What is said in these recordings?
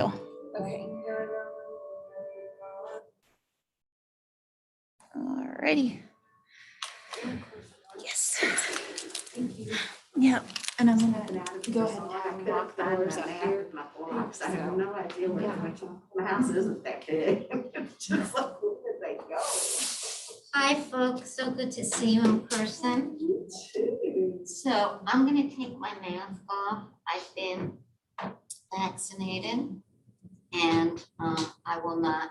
too. Okay. Alrighty. Yes. Yeah, and I'm gonna go ahead and lock the doors up here. I have no idea where my house isn't that big. It's just like, where did they go? Hi, folks. So good to see you in person. So I'm going to take my mask off. I've been vaccinated, and I will not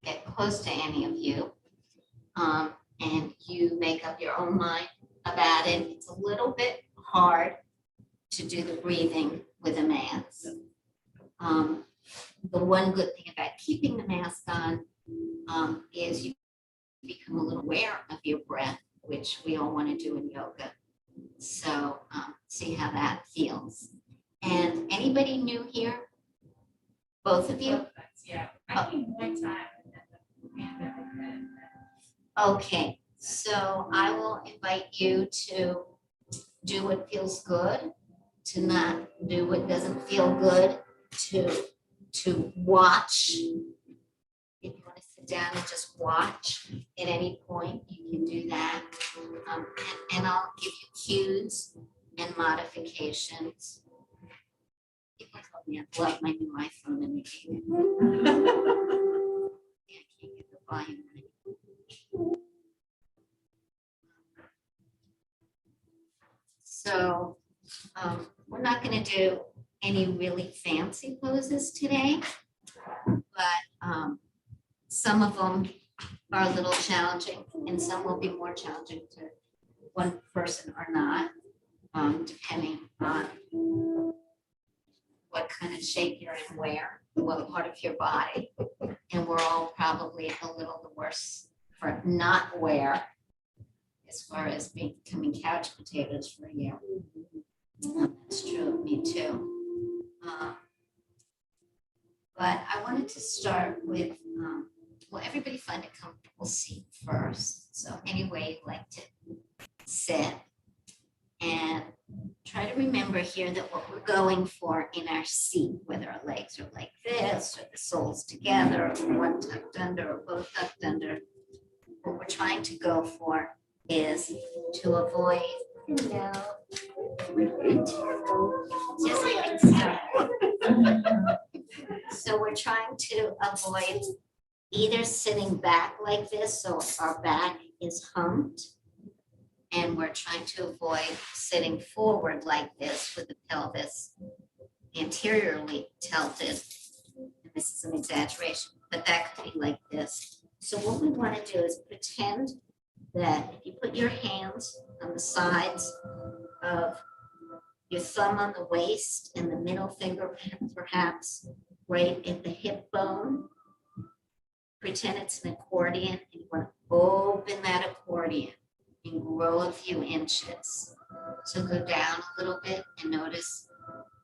get close to any of you. And you make up your own mind about it. It's a little bit hard to do the breathing with a mask. The one good thing about keeping the mask on is you become a little aware of your breath, which we all want to do in yoga. So see how that feels. And anybody new here? Both of you? Yeah, I think one time. Okay, so I will invite you to do what feels good, to not do what doesn't feel good, to watch. If you want to sit down and just watch at any point, you can do that. And I'll give you cues and modifications. People told me I love my new iPhone and they gave it. Yeah, I can't get the volume right. So we're not going to do any really fancy poses today, but some of them are a little challenging and some will be more challenging to one person or not, depending on what kind of shape you're in where, what part of your body. And we're all probably a little the worse for not where, as far as becoming couch potatoes for you. That's true of me too. But I wanted to start with, well, everybody find a comfortable seat first. So any way you like to sit, and try to remember here that what we're going for in our seat, whether our legs are like this, or the soles together, or one tucked under, or both tucked under, what we're trying to go for is to avoid, just like so. So we're trying to avoid either sitting back like this, so our back is humped, and we're trying to avoid sitting forward like this with the pelvis anteriorly tilted. And this is an exaggeration, but that could be like this. So what we want to do is pretend that if you put your hands on the sides of your thumb on the waist and the middle finger perhaps right at the hip bone, pretend it's an accordion, and you want to open that accordion and grow a few inches. So go down a little bit and notice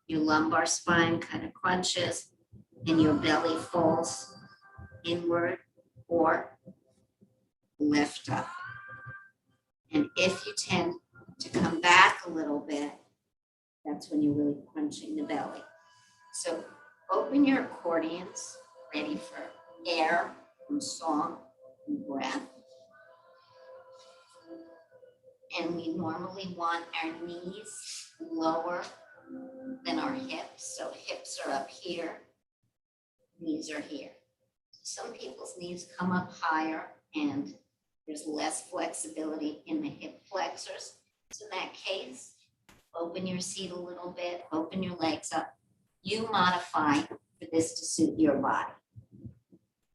your lumbar spine kind of crunches and your belly falls inward or lift up. And if you tend to come back a little bit, that's when you're really crunching the belly. So open your accordions, ready for air and song and breath. And we normally want our knees lower than our hips. So hips are up here, knees are here. Some people's knees come up higher and there's less flexibility in the hip flexors. So in that case, open your seat a little bit, open your legs up. You modify for this to suit your body.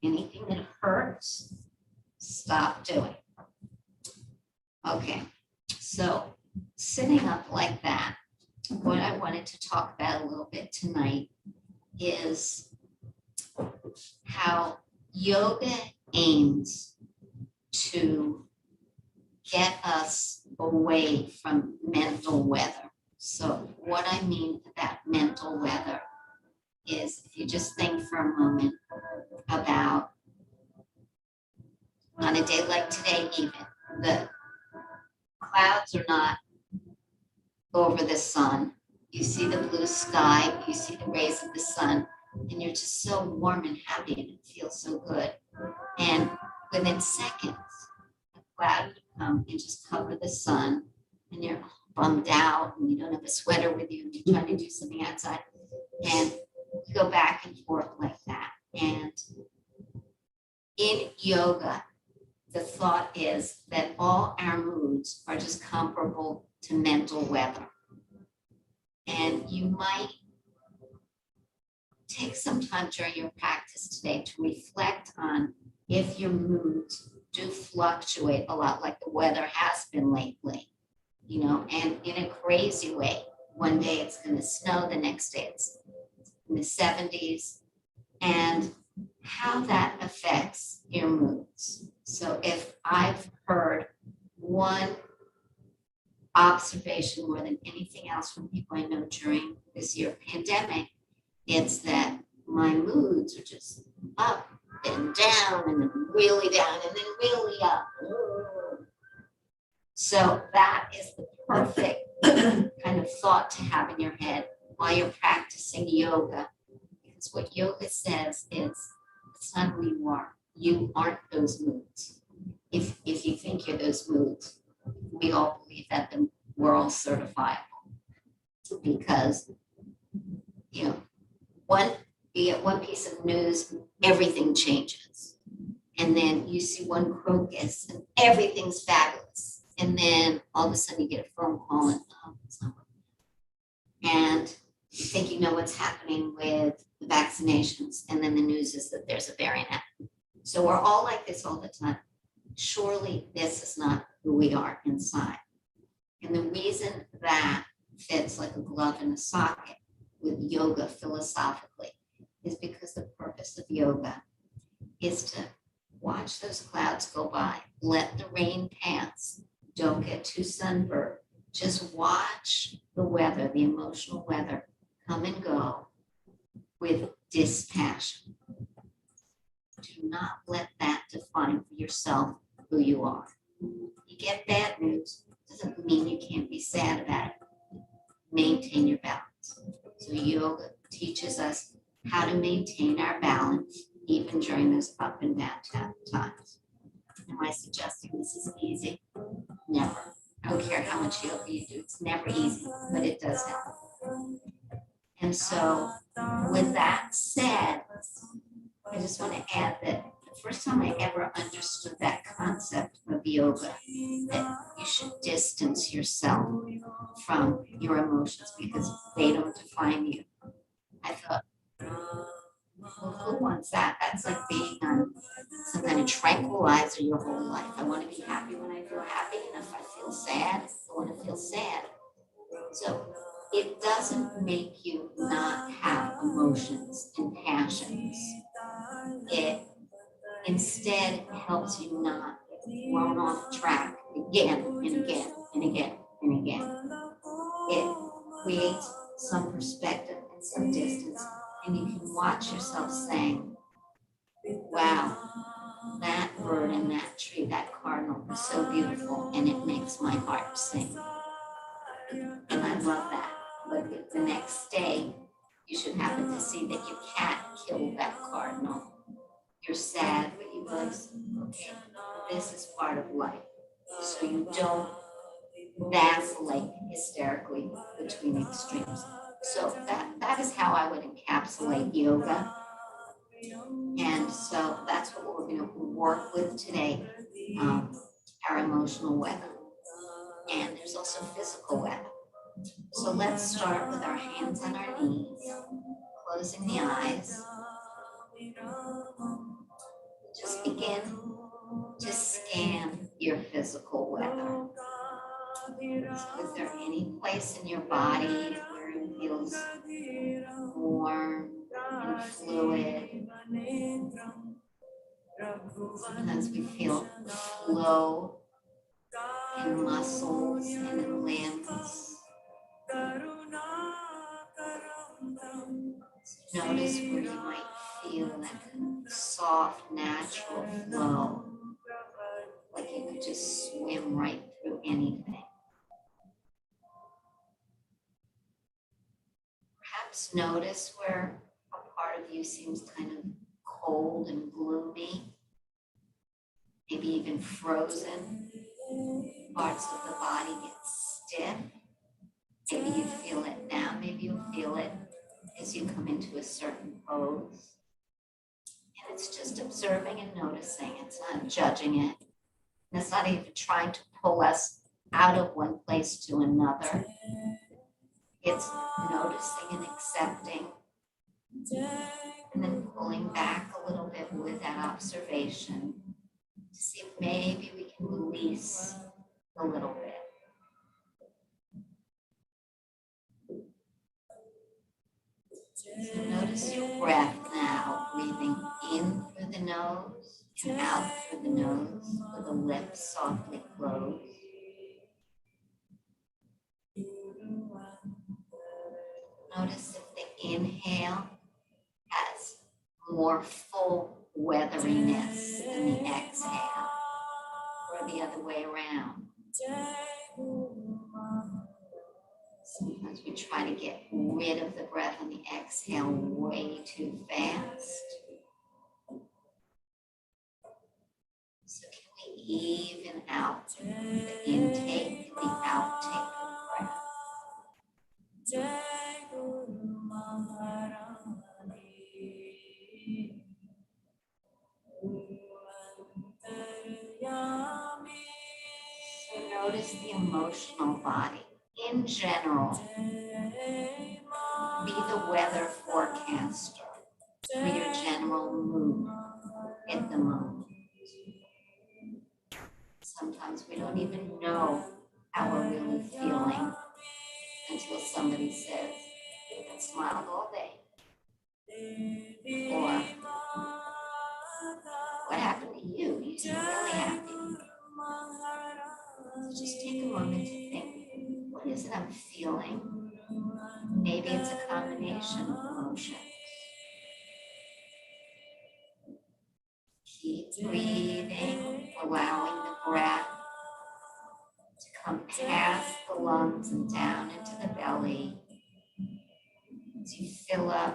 Anything that hurts, stop doing. Okay, so sitting up like that, what I wanted to talk about a little bit tonight is how yoga aims to get us away from mental weather. So what I mean about mental weather is, if you just think for a moment about, on a day like today even, the clouds are not over the sun. You see the blue sky, you see the rays of the sun and you're just so warm and happy and it feels so good. And within seconds, a cloud would come and just cover the sun, and you're bummed out and you don't have a sweater with you and you're trying to do something outside, and you go back and forth like that. And in yoga, the thought is that all our moods are just comparable to mental weather. And you might take some time during your practice today to reflect on if your moods do fluctuate a lot like the weather has been lately, and in a crazy way. One day it's going to snow, the next day it's in the 70s, and how that affects your moods. So if I've heard one observation more than anything else from people I know during this year pandemic, it's that my moods are just up and down and then really down and then really up. So that is the perfect kind of thought to have in your head while you're practicing yoga. Because what yoga says is, it's not who you are. You aren't those moods. If you think you're those moods, we all believe that we're all certifiable. Because, you get one piece of news, everything changes. And then you see one crocus and everything's fabulous. And then all of a sudden you get a phone call and it's not working. And you think you know what's happening with the vaccinations. And then the news is that there's a variant. So we're all like this all the time. Surely this is not who we are inside. And the reason that fits like a glove in a socket with yoga philosophically is because the purpose of yoga is to watch those clouds go by, let the rain pass, don't get too sunburned, just watch the weather, the emotional weather come and go with dispassion. Do not let that define for yourself who you are. You get bad news, doesn't mean you can't be sad about it. Maintain your balance. So yoga teaches us how to maintain our balance even during those up and down times. Am I suggesting this is easy? Never. I don't care how much yoga you do. It's never easy, but it does help. And so with that said, I just want to add that the first time I ever understood that concept of yoga, that you should distance yourself from your emotions because they don't define you. I thought, well, who wants that? That's like being on some kind of tranquilizer your whole life. I want to be happy when I feel happy, and if I feel sad, I want to feel sad. So it doesn't make you not have emotions and passions. It instead helps you not get thrown off track again and again and again and again. It creates some perspective and some distance, and you can watch yourself saying, wow, that bird and that tree, that cardinal is so beautiful, and it makes my heart sing. And I love that. But the next day, you should happen to see that your cat killed that cardinal. You're sad, but you realize, okay, this is part of life. So you don't vacillate hysterically between extremes. So that is how I would encapsulate yoga. And so that's what we're going to work with today, our emotional weather. And there's also physical weather. So let's start with our hands on our knees, closing the eyes. Just begin to scan your physical weather. So is there any place in your body where it feels warm and fluid? Sometimes we feel flow in muscles and in limbs. Notice where you might feel that soft, natural flow, like you could just swim right through anything. Perhaps notice where a part part of you seems kind of cold and gloomy, maybe even frozen. Parts of the body get stiff. Maybe you feel it now, maybe you'll feel it as you come into a certain pose. And it's just observing and noticing. It's not judging it. And it's not even trying to pull us out of one place to another. It's noticing and accepting, and then pulling back a little bit with that observation to see if maybe we can release a little bit. So notice your breath now, breathing in through the nose and out through the nose with the lips softly closed. Notice if the inhale has more full weatheriness than the exhale, or the other way around. Sometimes we try to get rid of the breath on the exhale way too fast. So can we even out the intake and the outtake of breath? So notice the emotional body. In general, be the weather forecaster for your general mood at the moment. Sometimes we don't even know how we're really feeling until somebody says, "You can smile all day." Or, "What happened to you? You seem really happy." So just take a moment to think, what is it I'm feeling? Maybe it's a combination of emotions. Keep breathing, allowing the breath to come past the lungs and down into the belly. As you fill up,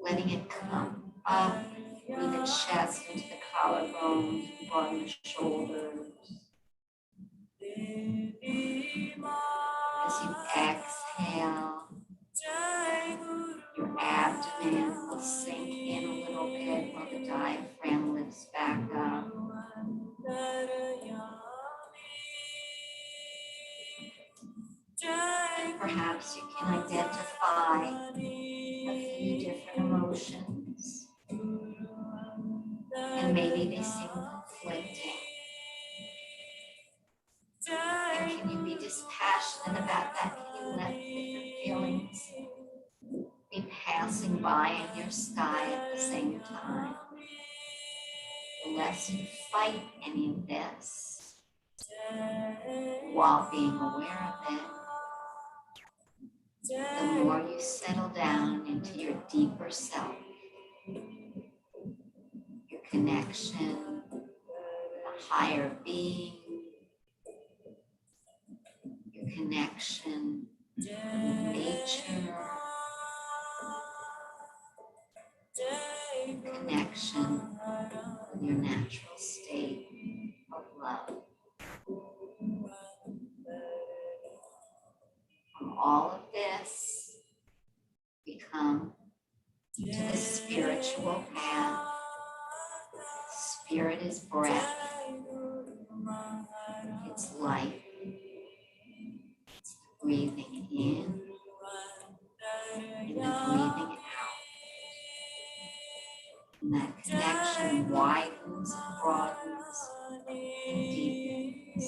letting it come up through the chest into the collarbones, bottom of the shoulders. As you exhale, your abdomen will sink in a little bit while the diaphragm lifts back up. And perhaps you can identify a few different emotions, and maybe they seem conflicting. And can you be dispassionate about that? Can you let different feelings be passing by in your sky at the same time? The less you fight any of this while being aware of it, the more you settle down into your deeper self, your connection, a higher being, your connection with nature, connection with your natural state of love. From all of this, we come to the spiritual path. Spirit is breath. It's life. It's the breathing in and the breathing out. And that connection widens and broadens and deepens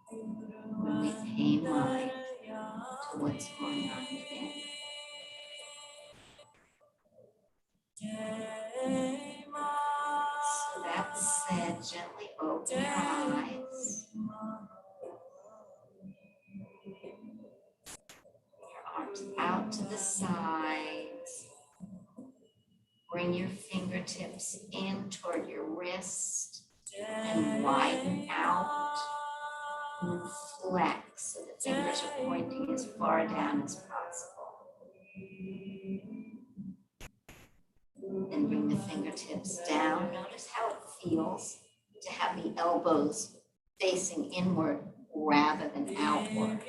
when we pay mind to what's going on within. So that said, gently open your eyes. Your arms out to the sides. Bring your fingertips in toward your wrist and widen out and flex so the fingers are pointing as far down as possible. Then bring the fingertips down. Notice how it feels to have the elbows facing inward rather than outward.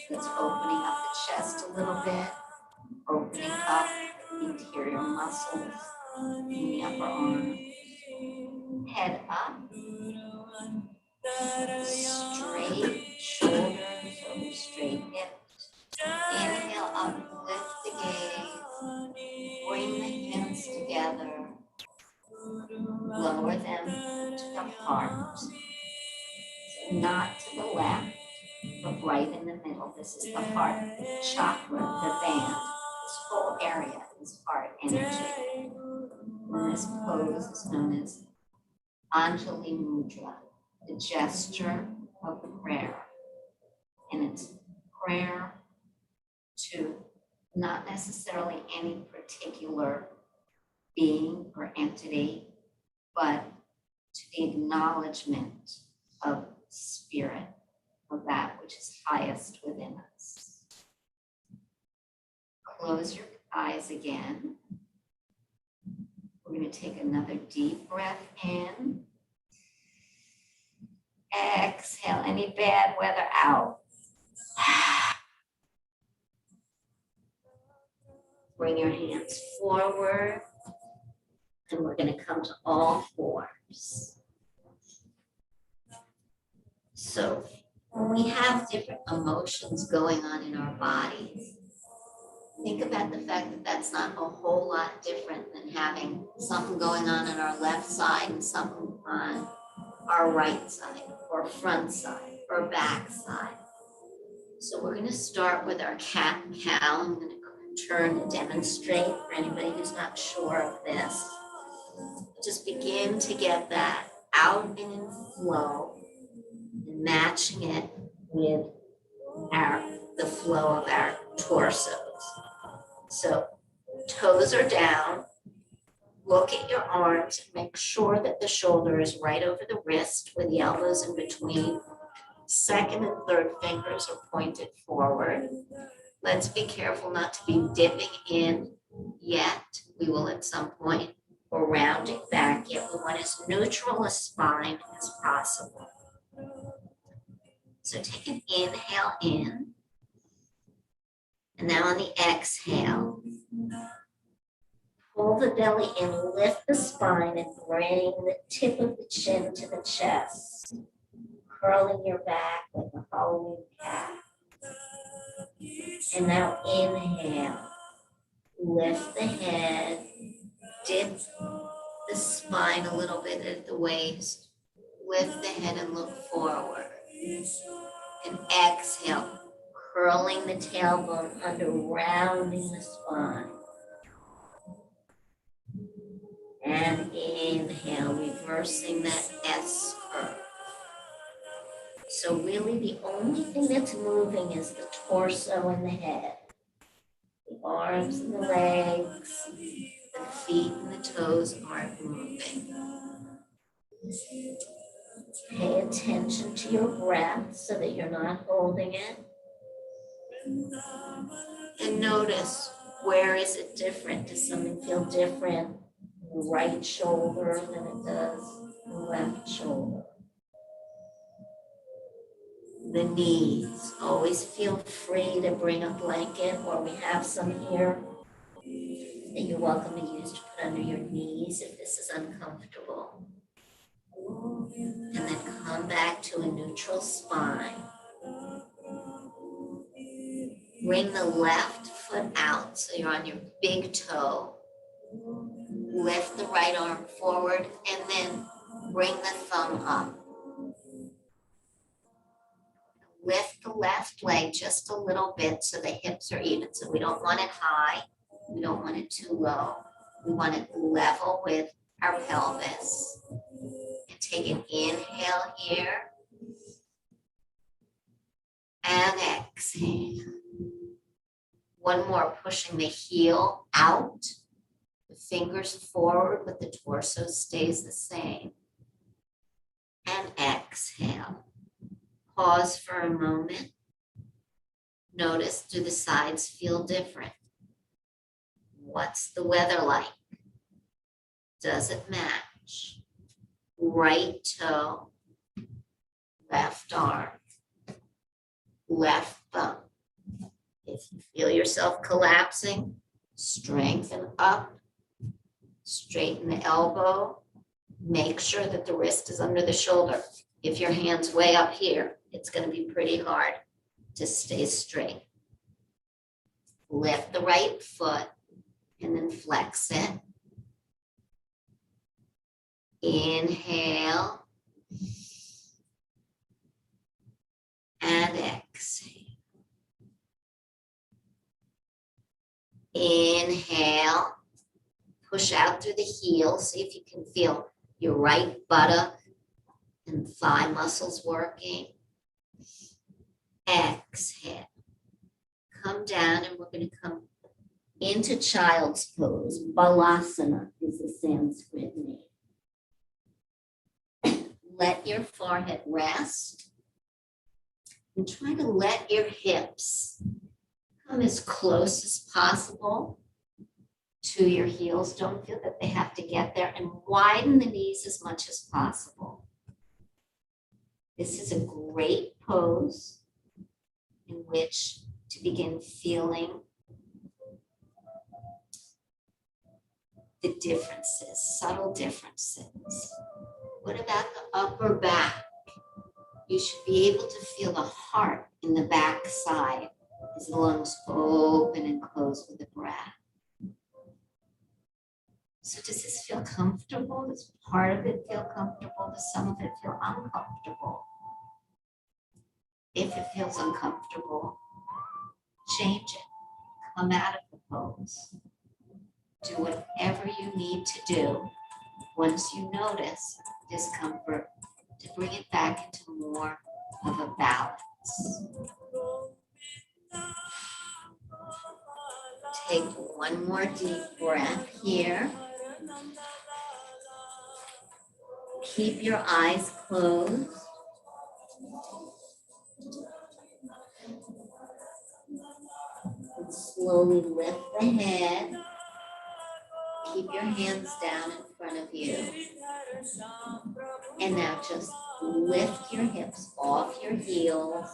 That's opening up the chest a little bit, opening up the interior muscles in the upper arm. Head up, straight shoulders over straight hips. Inhale up, lift the gaze, bring the hands together, lower them to the heart. So not to the left, but right in the middle. This is the heart chakra, the band. This whole area is heart energy. And this pose is known as Anjali Mudra, the gesture of prayer. And it's prayer to not necessarily any particular being or entity, but to the acknowledgement of spirit, of that which is highest within us. Close your eyes again. We're going to take another deep breath in. Exhale any bad weather out. Bring your hands forward, and we're going to come to all fours. So when we have different emotions going on in our bodies, think about the fact that that's not a whole lot different than having something going on our left side and something on our right side or front side or back side. So we're going to start with our cat and cow. I'm going to turn and demonstrate for anybody who's not sure of this. Just begin to get that out and in flow and matching it with the flow of our torsos. So toes are down. Look at your arms and make sure that the shoulder is right over the wrist with the elbows in between. Second and third fingers are pointed forward. Let's be careful not to be dipping in yet. We will at some point, or rounding back, yet we want as neutral a spine as possible. So take an inhale in. And now on the exhale, pull the belly in, lift the spine, and bring the tip of the chin to the chest, curling your back like a Halloween cat. And now inhale, lift the head, dip the spine a little bit at the waist, lift the head and look forward. And exhale, curling the tailbone under, rounding the spine. And inhale, reversing that S curve. So really the only thing that's moving is the torso and the head. The arms and the legs, the feet and the toes aren't moving. Pay attention to your breath so that you're not holding it. And notice, where is it different? Does something feel different in the right shoulder than it does in the left shoulder? The knees, always feel free to bring a blanket, or we have some here that you're welcome to use to put under your knees if this is uncomfortable. And then come back to a neutral spine. Bring the left foot out so you're on your big toe. Lift the right arm forward and then bring the thumb up. Lift the left leg just a little bit so the hips are even. So we don't want it high. We don't want it too low. We want it level with our pelvis. And take an inhale here. And exhale. One more, pushing the heel out. The fingers forward, but the torso stays the same. And exhale. Pause for a moment. Notice, do the sides feel different? What's the weather like? Does it match? Right toe, left arm, left thumb. If you feel yourself collapsing, strengthen up, straighten the elbow, make sure that the wrist is under the shoulder. If your hand's way up here, it's going to be pretty hard to stay straight. Lift the right foot and then flex it. Inhale and exhale. Inhale, push out through the heel. See if you can feel your right buttock and thigh muscles working. Exhale. Come down and we're going to come into child's pose. Balasana is the Sanskrit name. Let your forehead rest and try to let your hips come as close as possible to your heels. Don't feel that they have to get there, and widen the knees as much as possible. This is a great pose in which to begin feeling the differences, subtle differences. What about the upper back? You should be able to feel the heart in the back side as the lungs open and close with the breath. So does this feel comfortable? Does part of it feel comfortable? Does some of it feel uncomfortable? If it feels uncomfortable, change it. Come out of the pose. Do whatever you need to do once you notice discomfort to bring it back into more of a balance. Take one more deep breath here. Keep your eyes closed. And slowly lift the head. Keep your hands down in front of you. And now just lift your hips off your heels.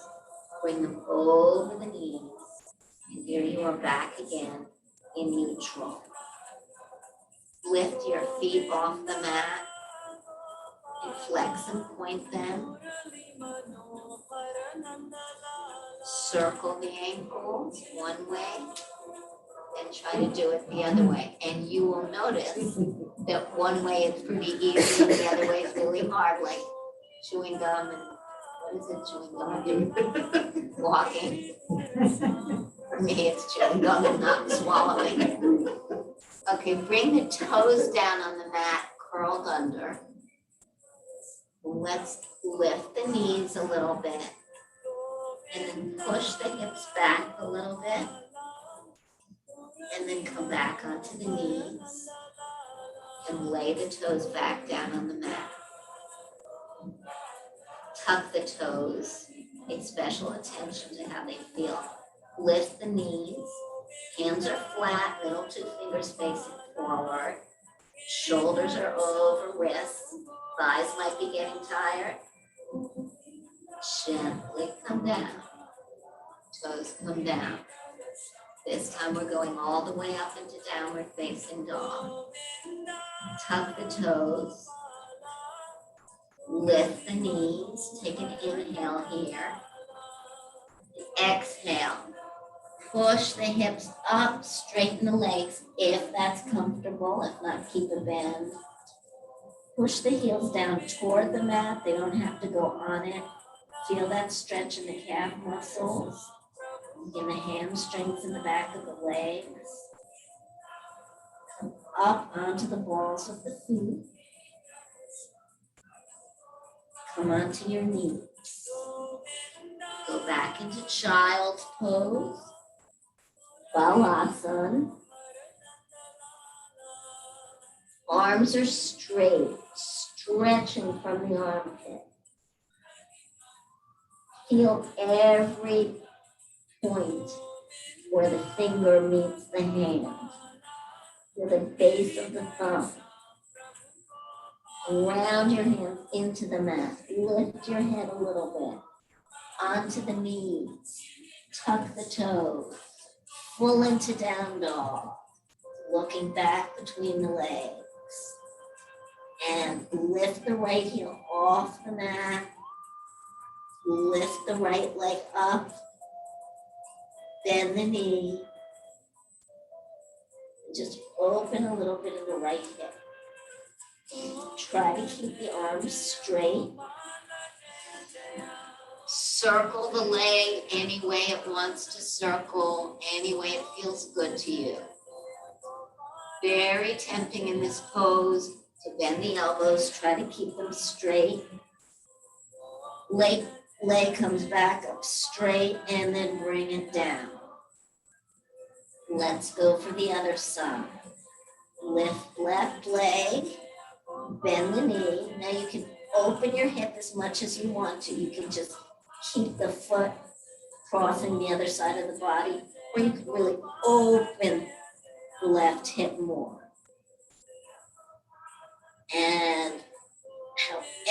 Bring them over the knees. And here you are back again in neutral. Lift your feet off the mat. And flex and point them. Circle the ankles one way. And try to do it the other way. And you will notice that one way it's pretty easy and the other way it's really hard, like chewing gum and what is it, chewing gum and walking. For me, it's chewing gum and not swallowing. Okay, bring the toes down on the mat, curled under. Let's lift the knees a little bit. And then push the hips back a little bit. And then come back onto the knees and lay the toes back down on the mat. Tuck the toes, pay special attention to how they feel. Lift the knees, hands are flat, middle two fingers facing forward. Shoulders are over wrists, thighs might be getting tired. Gently come down, toes come down. This time we're going all the way up into downward facing dog. Tuck the toes. Lift the knees. Take an inhale here. Exhale. Push the hips up. Straighten the legs if that's comfortable. If not, keep a bend. Push the heels down toward the mat. They don't have to go on it. Feel that stretch in the calf muscles. In the hamstrings in the back of the legs. Come up onto the balls of the feet. Come onto your knees. Go back into child's pose. Balasana. Arms are straight, stretching from the armpit. Feel every point where the finger meets the hand. Feel the base of the thumb. Round your hands into the mat. Lift your head a little bit. Onto the knees. Tuck the toes. Full into down dog. Looking back between the legs. And lift the right heel off the mat. Lift the right leg up. Bend the knee. Just open a little bit of the right hip. Try to keep the arms straight. Circle the leg any way it wants to circle, any way it feels good to you. Very tempting in this pose to bend the elbows, try to keep them straight. Leg comes back up straight and then bring it down. Let's go for the other side. Lift left leg, bend the knee. Now you can open your hip as much as you want to. You can just keep the foot crossing the other side of the body, or you can really open the left hip more. And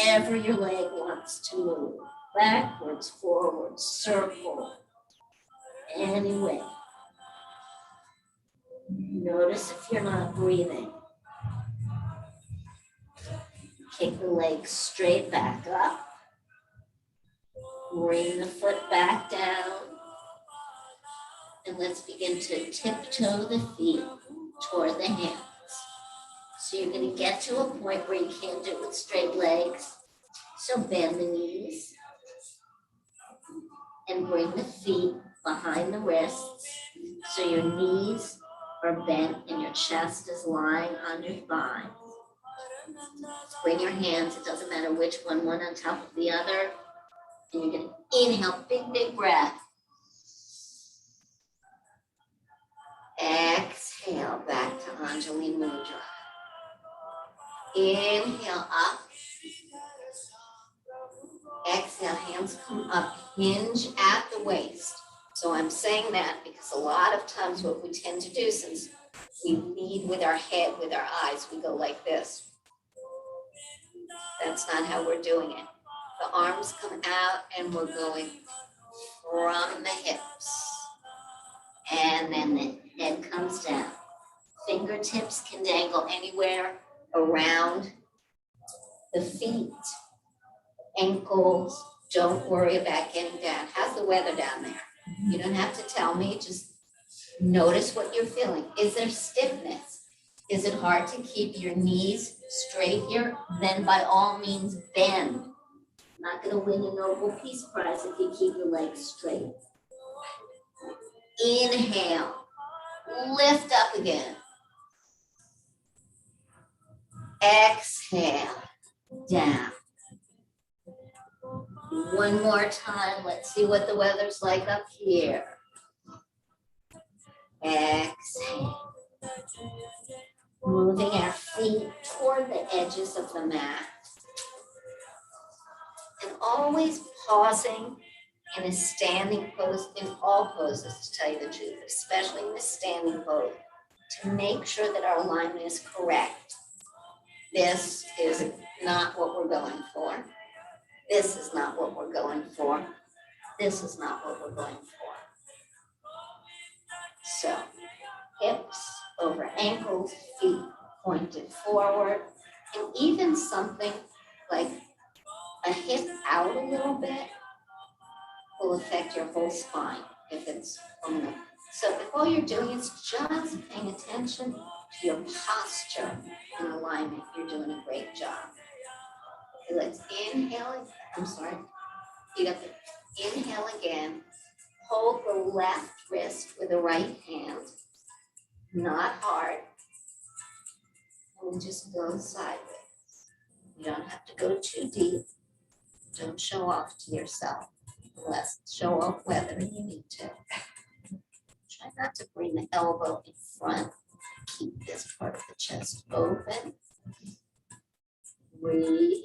however your leg wants to move, backwards, forwards, circle, any way. Notice if you're not breathing. Kick the leg straight back up. Bring the foot back down. And let's begin to tiptoe the feet toward the hands. So you're going to get to a point where you can't do it with straight legs. So bend the knees. And bring the feet behind the wrists. So your knees are bent and your chest is lying on your thighs. Bring your hands, it doesn't matter which one on top of the other. And you're going to inhale, big breath. Exhale, back to Anjali Mudra. Inhale up. Exhale, hands come up, hinge at the waist. So I'm saying that because a lot of times what we tend to do, since we lead with our head, with our eyes, we go like this. That's not how we're doing it. The arms come out and we're going from the hips. And then the head comes down. Fingertips can dangle anywhere around the feet, ankles. Don't worry about getting down. How's the weather down there? You don't have to tell me, just notice what you're feeling. Is there stiffness? Is it hard to keep your knees straight here? Then by all means bend. Not going to win a Nobel Peace Prize if you keep your legs straight. Inhale, lift up again. Exhale, down. One more time, let's see what the weather's like up here. Exhale. Moving our feet toward the edges of the mat. And always pausing in a standing pose, in all poses, to tell you the truth, especially in the standing pose, to make sure that our alignment is correct. This is not what we're going for. This is not what we're going for. This is not what we're going for. So, hips over ankles, feet pointed forward, and even something like a hip out a little bit will affect your whole spine if it's on the. So if all you're doing is just paying attention to your posture and alignment, you're doing a great job. Okay, let's inhale. I'm sorry. You got the inhale again. Hold the left wrist with the right hand, not hard. And then just go sideways. You don't have to go too deep. Don't show off to yourself. Unless show off whether you need to. Try not to bring the elbow in front. Keep this part of the chest open. Breathe.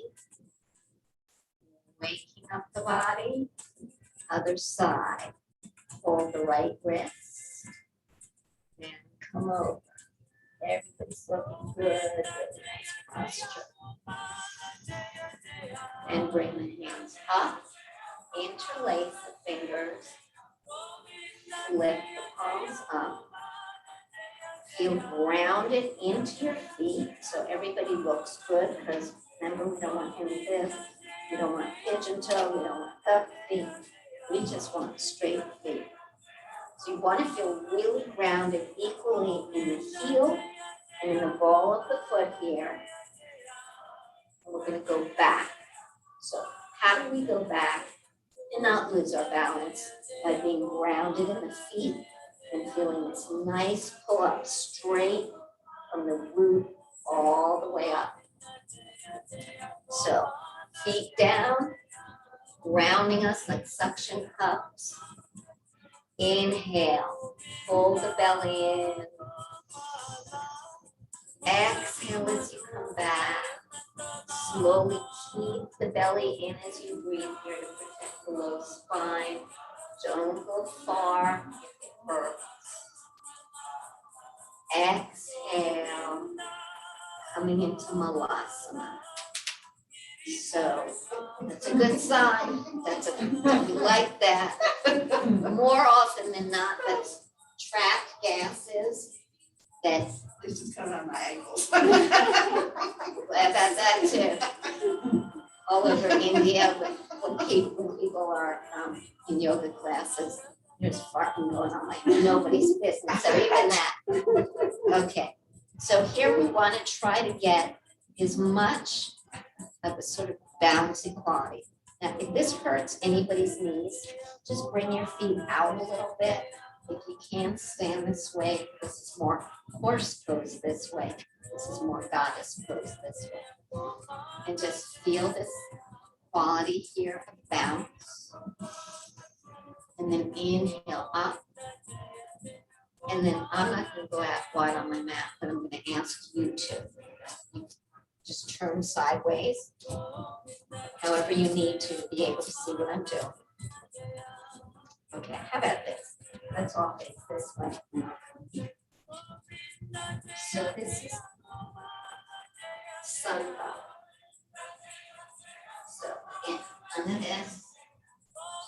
Waking up the body. Other side. Hold the right wrist. And come over. Everybody's looking good. Really nice posture. And bring the hands up, interlace the fingers, lift the palms up. Feel grounded into your feet so everybody looks good, because remember, we don't want any of this. We don't want pigeon toe, we don't want up feet. We just want straight feet. So you want to feel really grounded equally in the heel and in the ball of the foot here. And we're going to go back. So how do we go back and not lose our balance? By being grounded in the feet and feeling this nice pull up straight from the root all the way up. So feet down, grounding us like suction cups. Inhale, pull the belly in. Exhale as you come back. Slowly keep the belly in as you breathe here to protect the low spine. Don't go far if it hurts. Exhale, coming into Malasana. So that's a good sign. We like that. More often than not, that's trapped gases that It's just coming on my ankles. about that too. All over India, when people are in yoga classes, there's farting going on like nobody's business. So even that. Okay. So here we want to try to get as much of a sort of bouncy quality. Now, if this hurts anybody's knees, just bring your feet out a little bit. If you can't stand this way, this is more horse pose this way. This is more goddess pose this way. And just feel this quality here of bounce. And then inhale up. And then I'm not going to go out wide on my mat, but I'm going to ask you to just turn sideways, however you need to be able to see what I'm doing. Okay, how about this? Let's all face this way. So this is sun bow. So in under this,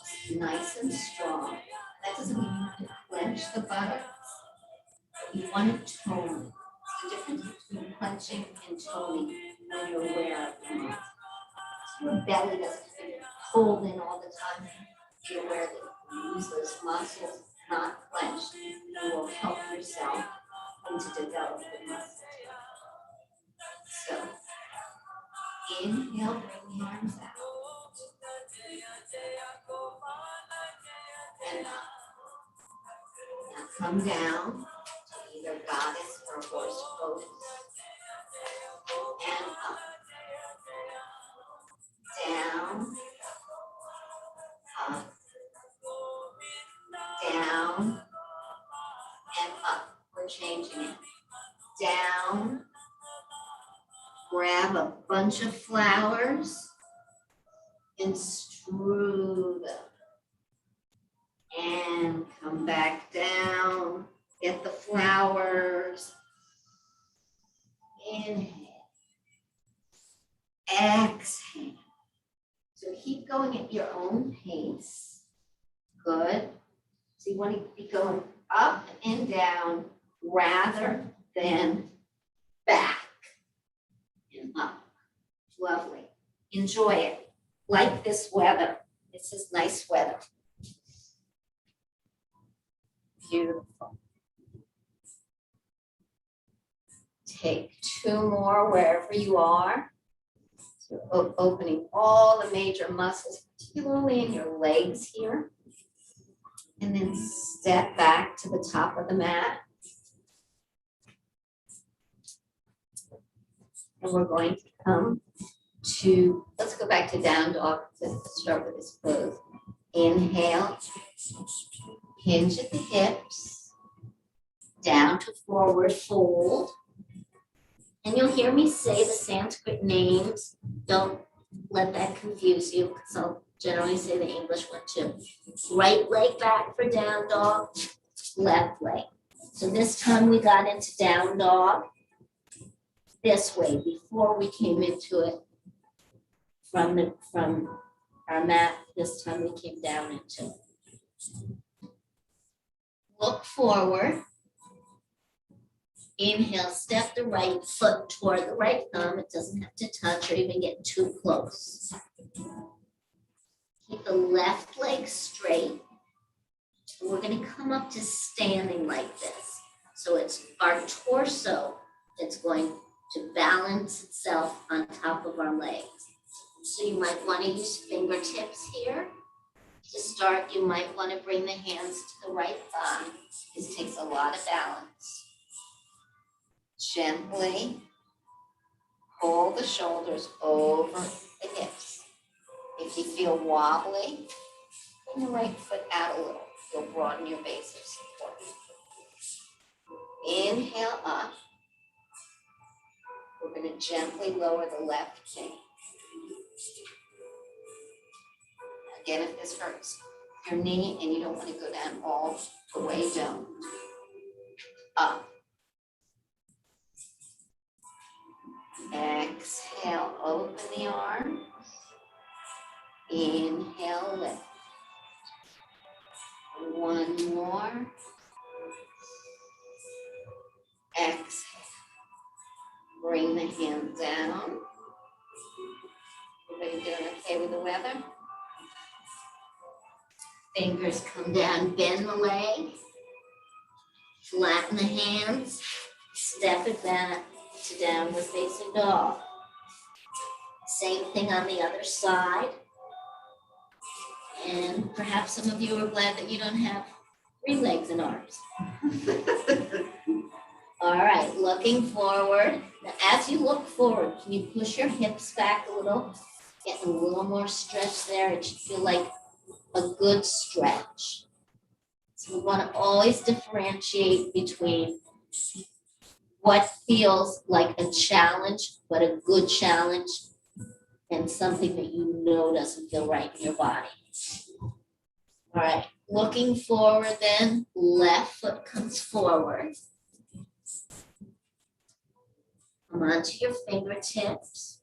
just nice and strong. That doesn't mean you have to clench the buttocks. You want to tone. It's the difference between clenching and toning when you're aware of the muscle. So your belly doesn't have to be pulled in all the time. Be aware that you use those muscles, not clench. You will help yourself and to develop the muscle. So inhale, bring the arms out. And up. Now come down to either goddess or horse pose. And up. Down. Up. Down. And up. We're changing it. Down. Grab a bunch of flowers and strew them. And come back down. Get the flowers. Inhale. Exhale. So keep going at your own pace. Good. So you want to be going up and down rather than back and up. Lovely. Enjoy it. Like this weather. This is nice weather. Beautiful. Take two more wherever you are. So opening all the major muscles, particularly in your legs here. And then step back to the top of the mat. And we're going to come to, let's go back to down dog to start with this pose. Inhale, hinge at the hips, down to forward fold. And you'll hear me say the Sanskrit names. Don't let that confuse you, because I'll generally say the English one too. Right leg back for down dog, left leg. So this time we got into down dog this way before we came into it from our mat this time we came down into. Look forward. Inhale, step the right foot toward the right thumb. It doesn't have to touch or even get too close. Keep the left leg straight. We're going to come up to standing like this. So it's our torso that's going to balance itself on top of our legs. So you might want to use fingertips here. To start, you might want to bring the hands to the right thigh. This takes a lot of balance. Gently pull the shoulders over the hips. If you feel wobbly, bring the right foot out a little. You'll broaden your base of support. Inhale up. We're going to gently lower the left knee. Again, if this hurts your knee and you don't want to go down all the way, don't. Up. Exhale, open the arms. Inhale, lift. One more. Exhale. Bring the hand down. Everybody doing okay with the weather? Fingers come down, bend the leg. Flatten the hands. Step it back to downward facing dog. Same thing on the other side. And perhaps some of you are glad that you don't have 3 legs and arms. All right, looking forward. Now, as you look forward, can you push your hips back a little? Get a little more stretch there. It should feel like a good stretch. So we want to always differentiate between what feels like a challenge, but a good challenge, and something that you know doesn't feel right in your body. All right, looking forward then, left foot comes forward. Come onto your fingertips.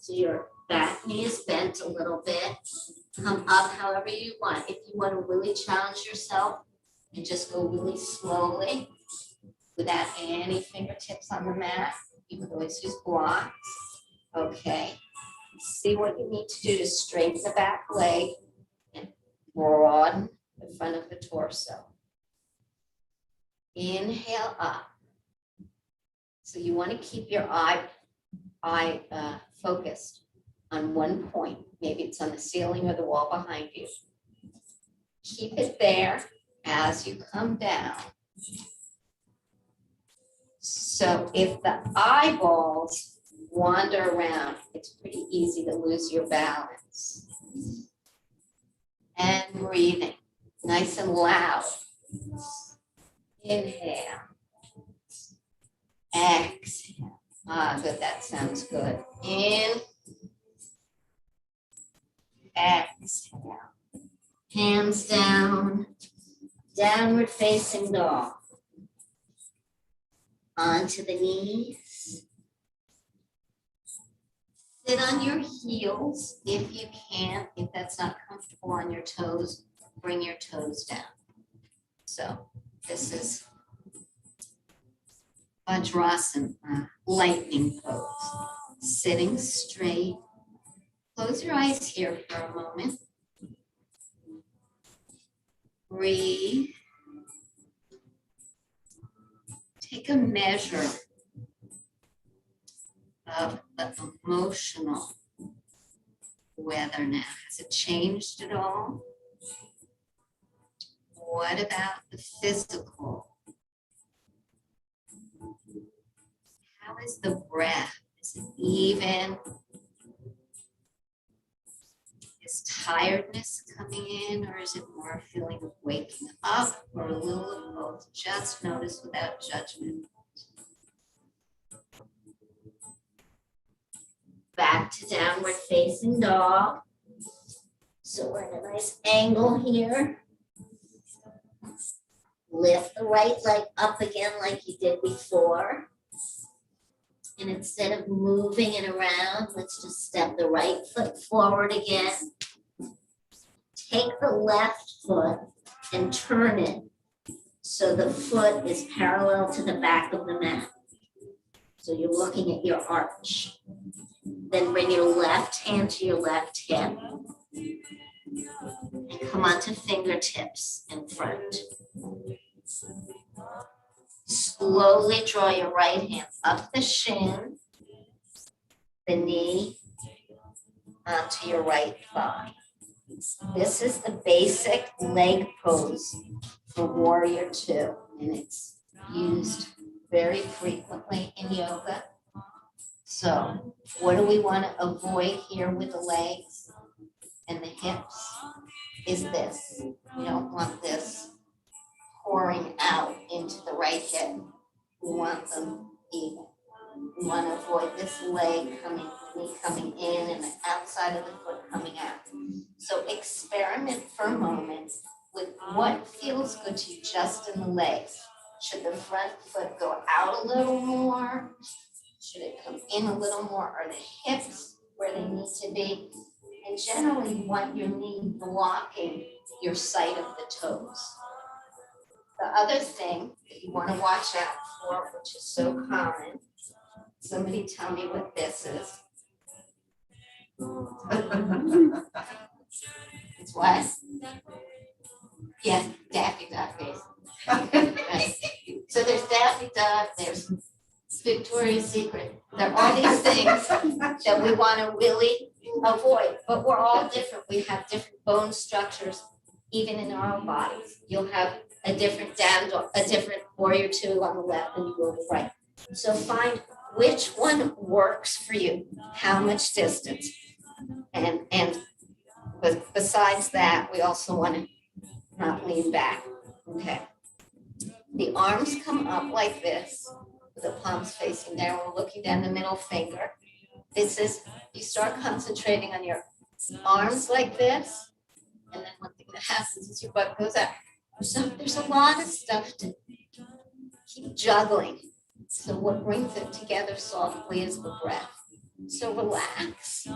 So your back knee is bent a little bit. Come up however you want. If you want to really challenge yourself and just go really slowly without any fingertips on the mat, you can always use blocks. Okay. See what you need to do to straighten the back leg and broaden the front of the torso. Inhale up. So you want to keep your eye focused on one point. Maybe it's on the ceiling or the wall behind you. Keep it there as you come down. So if the eyeballs wander around, it's pretty easy to lose your balance. And breathing, nice and loud. Inhale. Exhale. Good, that sounds good. In. Exhale. Hands down. Downward facing dog. Onto the knees. Sit on your heels if you can. If that's not comfortable on your toes, bring your toes down. So this is Vajrasana, lightning pose. Sitting straight. Close your eyes here for a moment. Breathe. Take a measure of the emotional weather now. Has it changed at all? What about the physical? How is the breath? Is it even? Is tiredness coming in, or is it more a feeling of waking up, or a little of both? Just notice without judgment. Back to downward facing dog. So we're in a nice angle here. Lift the right leg up again like you did before. And instead of moving it around, let's just step the right foot forward again. Take the left foot and turn it so the foot is parallel to the back of the mat. So you're looking at your arch. Then bring your left hand to your left hip. And come onto fingertips in front. Slowly draw your right hand up the shin, the knee, onto your right thigh. This is the basic leg pose for Warrior Two, and it's used very frequently in yoga. So what do we want to avoid here with the legs and the hips is this. We don't want this pouring out into the right hip. We want them even. We want to avoid this leg knee coming in and the outside of the foot coming out. So experiment for a moment with what feels good to you just in the legs. Should the front foot go out a little more? Should it come in a little more? Are the hips where they need to be? And generally you want your knee blocking your sight of the toes. The other thing that you want to watch out for, which is so common, somebody tell me what this is. It's what? Yeah, Daffy Duck face. Right. So there's Daffy Duck, there's Victoria's Secret. There are all these things that we want to really avoid, but we're all different. We have different bone structures, even in our own bodies. You'll have a different down dog, a different Warrior Two on the left than you will on the right. So find which one works for you, how much distance. But besides that, we also want to not lean back. Okay. The arms come up like this, with the palms facing down. We're looking down the middle finger. This is, you start concentrating on your arms like this, and then one thing that happens is your butt goes out. So there's a lot of stuff to keep juggling. So what brings it together softly is the breath. So relax.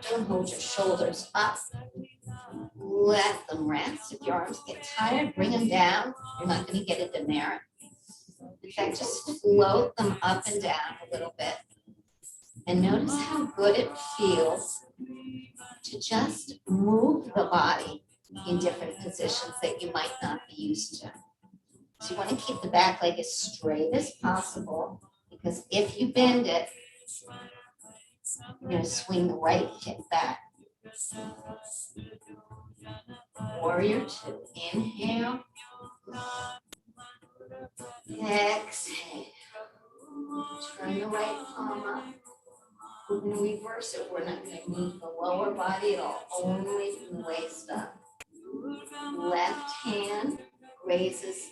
Don't hold your shoulders up. Let them rest. If your arms get tired, bring them down. You're not going to get a demerit. In fact, just float them up and down a little bit. And notice how good it feels to just move the body in different positions that you might not be used to. So you want to keep the back leg as straight as possible, because if you bend it, you're going to swing the right hip back. Warrior Two. Inhale. Exhale. Turn the right palm up. We're going to reverse it. We're not going to move the lower body at all, only from the waist up. Left hand raises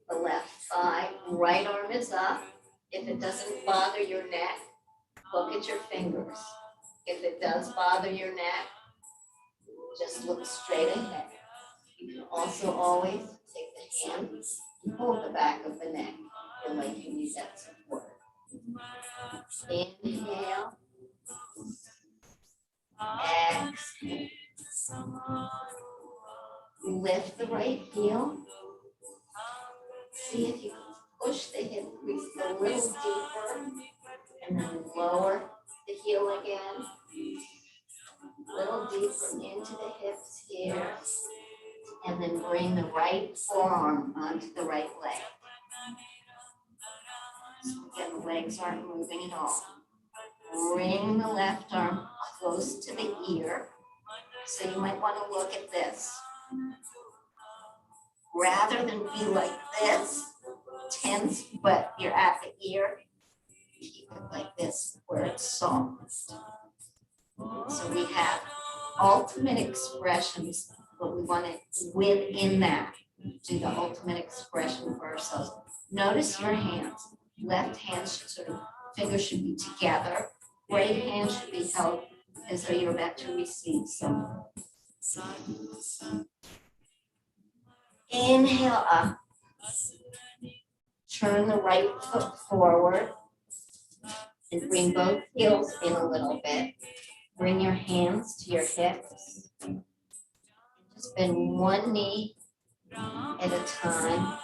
the left thigh. Right arm is up. If it doesn't bother your neck, look at your fingers. If it does bother your neck, just look straight ahead. You can also always take the hands and hold the back of the neck. Feel like you need that support. Inhale. Exhale. Lift the right heel. See if you can push the hip crease a little deeper, and then lower the heel again. A little deeper into the hips here, and then bring the right forearm onto the right leg. So again, the legs aren't moving at all. Bring the left arm close to the ear. So you might want to look at this. Rather than be like this, tense, but you're at the ear, keep it like this where it's soft. So we have ultimate expressions, but we want to, within that, do the ultimate expression for ourselves. Notice your hands. Left hand should sort of, fingers should be together. Right hand should be held as though you're about to receive some. Inhale up. Turn the right foot forward And bring both heels in a little bit. Bring your hands to your hips. Just bend one knee at a time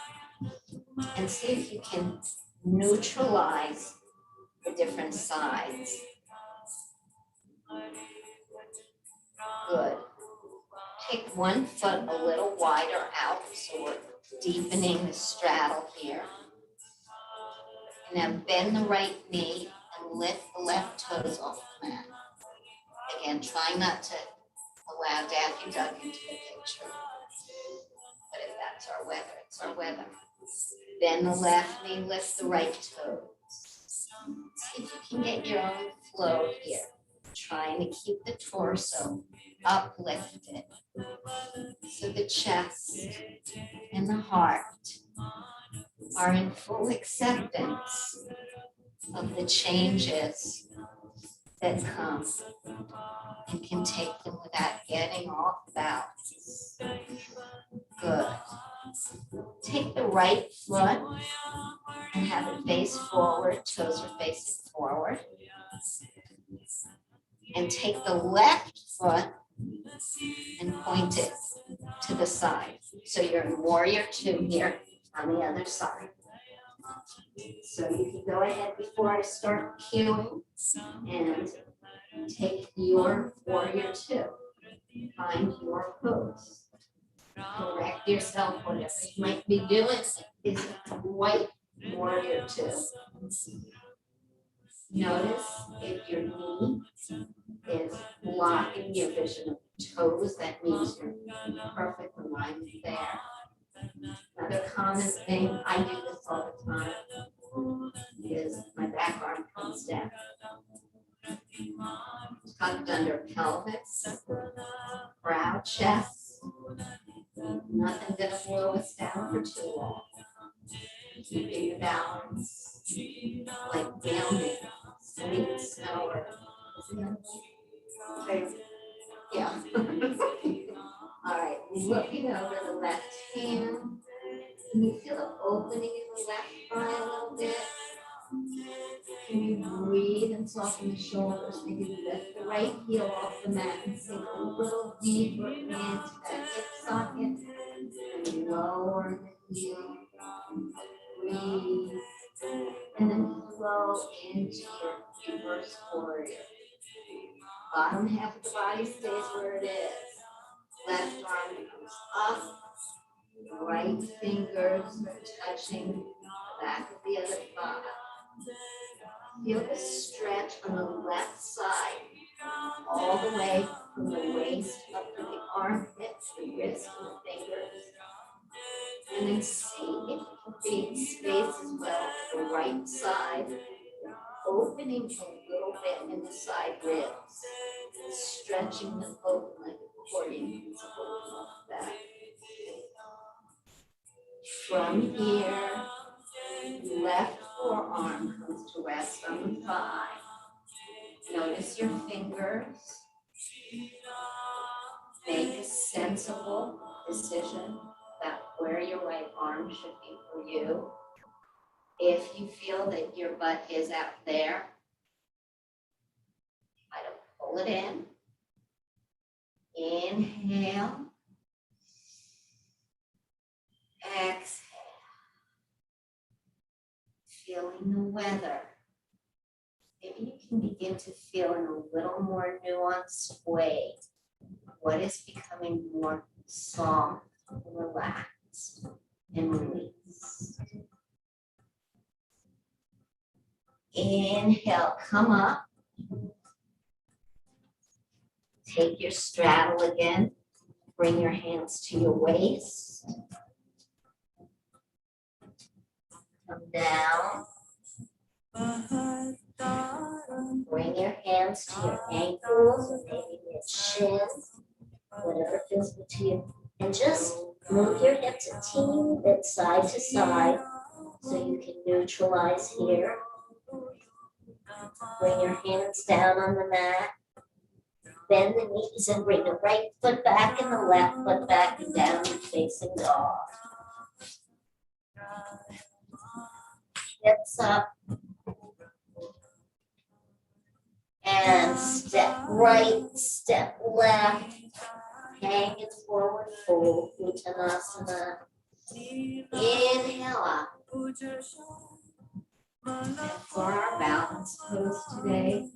and see if you can neutralize the different sides. Good. Take one foot a little wider out, so we're deepening the straddle here. And now bend the right knee and lift the left toes off the mat. Again, try not to allow Daffy Duck into the picture. But if that's our weather, it's our weather. Bend the left knee, lift the right toe. See if you can get your own flow here. Trying to keep the torso uplifted. So the chest and the heart are in full acceptance of the changes that come and can take them without getting off balance. Good. Take the right foot and have it face forward, toes are facing forward. And take the left foot and point it to the side. So you're in warrior two here on the other side. So you can go ahead before I start cueing and take your warrior two. Find your pose. Correct yourself, whatever you might be doing is white warrior two. Notice if your knee is blocking your vision of toes, that means you're in perfect alignment there. Another common thing, I do this all the time, is my back arm comes down. Tucked under pelvis, brow, chest. Nothing gonna slow us down for too long. Keeping your balance, like grounding, sleep, snow, or yeah. All right, looking over the left hand. Can you feel the opening in the left thigh a little bit? Can you breathe and soften the shoulders? Maybe lift the right heel off the mat and sink a little deeper into that hip socket. And lower the heel. Breathe. And then flow into your reverse warrior. Bottom half of the body stays where it is. Left arm comes up. Right fingers are touching the back of the other thigh. Feel the stretch on the left side, all the way from the waist up to the armpits, the wrist, and the fingers. And then see if you can create space as well to the right side, opening a little bit in the side ribs, stretching them open like accordion principle like that. From here, left forearm comes to rest on the thigh. Notice your fingers. Make a sensible decision about where your right arm should be for you. If you feel that your butt is out there, try to pull it in. Inhale. Exhale. Feeling the weather. Maybe you can begin to feel in a little more nuanced way what is becoming more soft, relaxed, and released. Inhale, come up. Take your straddle again. Bring your hands to your waist. Come down. Bring your hands to your ankles or maybe your chin, whatever feels good to you. And just move your hips a teeny bit side to side so you can neutralize here. Bring your hands down on the mat. Bend the knees and bring the right foot back and the left foot back and down and facing dog. Hips up. And step right, step left, hanging forward fold, Uttanasana. Inhale up. And for our balance pose today,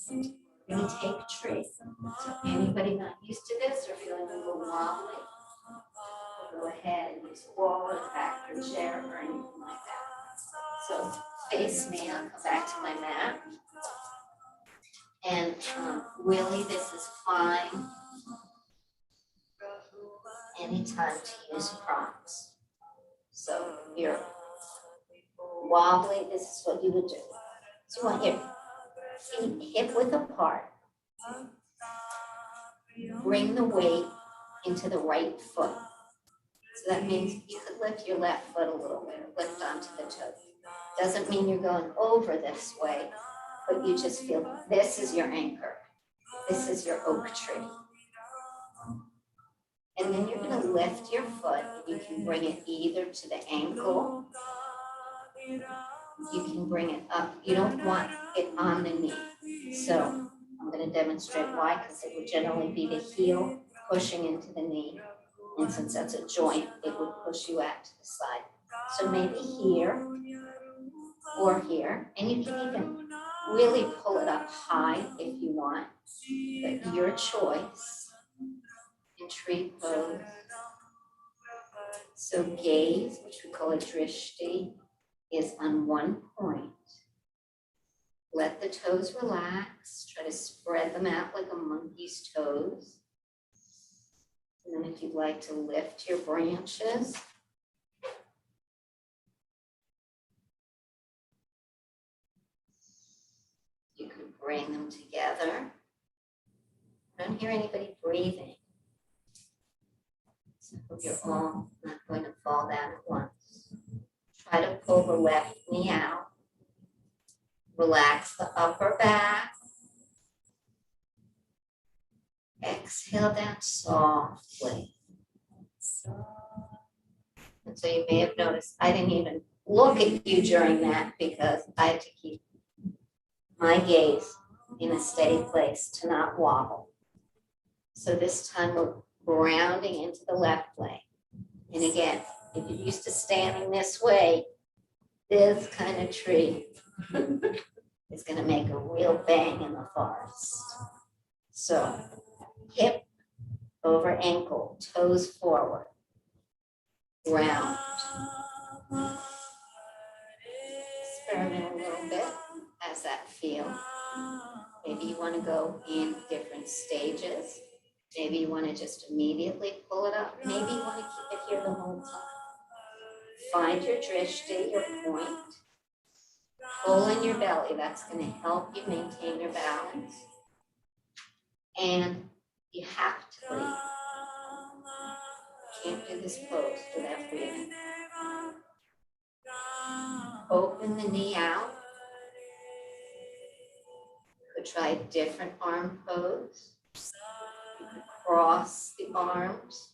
we're going to take tree. So anybody not used to this or feeling a little wobbly, go ahead and use wall or back or chair or anything like that. So face me, I'll come back to my mat. And really this is fine anytime to use props. So you're wobbly, this is what you would do. So you want your feet hip width apart. Bring the weight into the right foot. So that means you could lift your left foot a little bit, lift onto the toe. Doesn't mean you're going over this way, but you just feel this is your anchor. This is your oak tree. And then you're going to lift your foot. You can bring it either to the ankle. You can bring it up. You don't want it on the knee. So I'm going to demonstrate why, because it would generally be the heel pushing into the knee. And since that's a joint, it would push you out to the side. So maybe here or here. And you can even really pull it up high if you want. But your choice in tree pose. So gaze, which we call a drishti, is on one point. Let the toes relax. Try to spread them out like a monkey's toes. And then if you'd like to lift your branches, you could bring them together. I don't hear anybody breathing. So you're all not going to fall down at once. Try to pull the left knee out. Relax the upper back. Exhale down softly. And so you may have noticed I didn't even look at you during that because I had to keep my gaze in a steady place to not wobble. So this time we're grounding into the left leg. And again, if you're used to standing this way, this kind of tree is going to make a real bang in the forest. So hip over ankle, toes forward, ground. Experiment a little bit as that feel. Maybe you want to go in different stages. Maybe you want to just immediately pull it up. Maybe you want to keep it here the whole time. Find your drishti, your point. Pull in your belly. That's going to help you maintain your balance. And you have to breathe. You can't do this pose without breathing. Open the knee out. You could try a different arm pose. You could cross the arms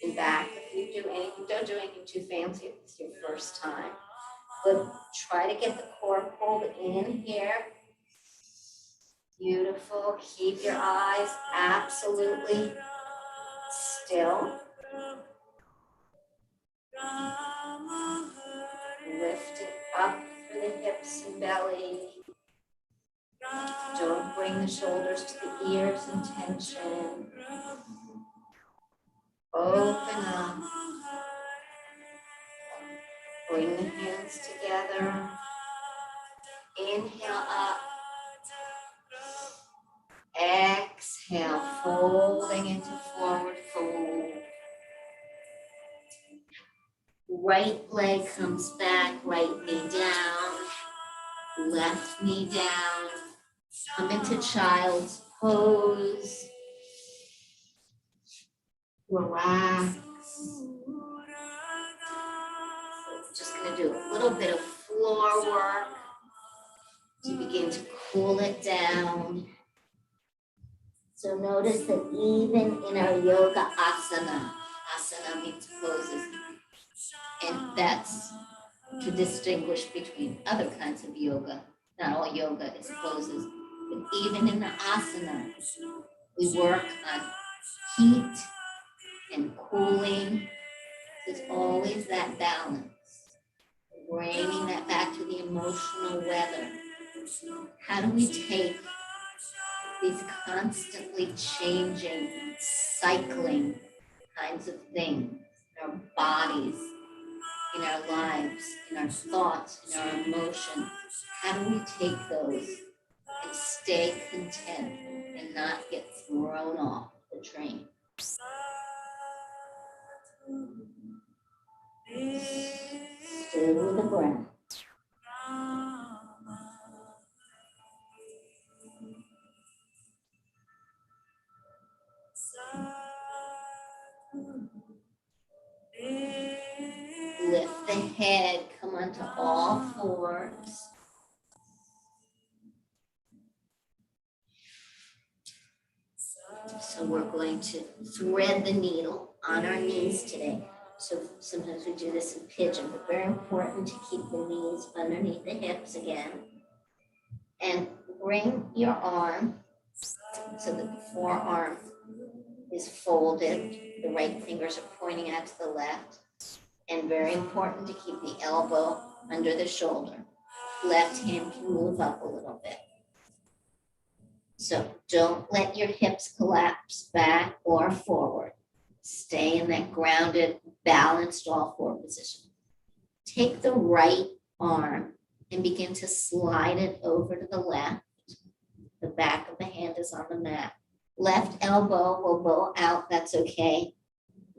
and back. If you do anything, don't do anything too fancy if it's your first time. But try to get the core pulled in here. Beautiful. Keep your eyes absolutely still. Lift it up through the hips and belly. Don't bring the shoulders to the ears in tension. Open up. Bring the hands together. Inhale up. Exhale, folding into forward fold. Right leg comes back, right knee down, left knee down. Come into child's pose. Relax. Just going to do a little bit of floor work to begin to cool it down. So notice that even in our yoga asana, asana means poses, and that's to distinguish between other kinds of yoga. Not all yoga is poses. But even in the asanas, we work on heat and cooling. There's always that balance. Bringing that back to the emotional weather. How do we take these constantly changing, cycling kinds of things in our bodies, in our lives, in our thoughts, in our emotions? How do we take those and stay content and not get thrown off the train? Stay with the breath. Lift the head, come onto all fours. So we're going to thread the needle on our knees today. So sometimes we do this in pigeon, but very important to keep the knees underneath the hips again. And bring your arm so that the forearm is folded. The right fingers are pointing out to the left. And very important to keep the elbow under the shoulder. Left hand can move up a little bit. So don't let your hips collapse back or forward. Stay in that grounded, balanced all four position. Take the right arm and begin to slide it over to the left. The back of the hand is on the mat. Left elbow will go out, that's okay.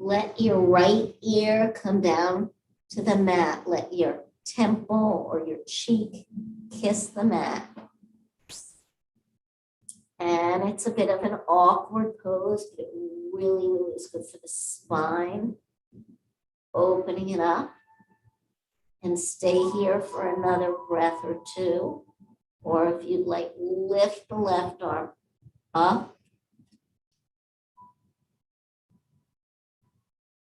Let your right ear come down to the mat. Let your temple or your cheek kiss the mat. And it's a bit of an awkward pose, but it really is good for the spine. Opening it up. And stay here for another breath or two. Or if you'd like, lift the left arm up.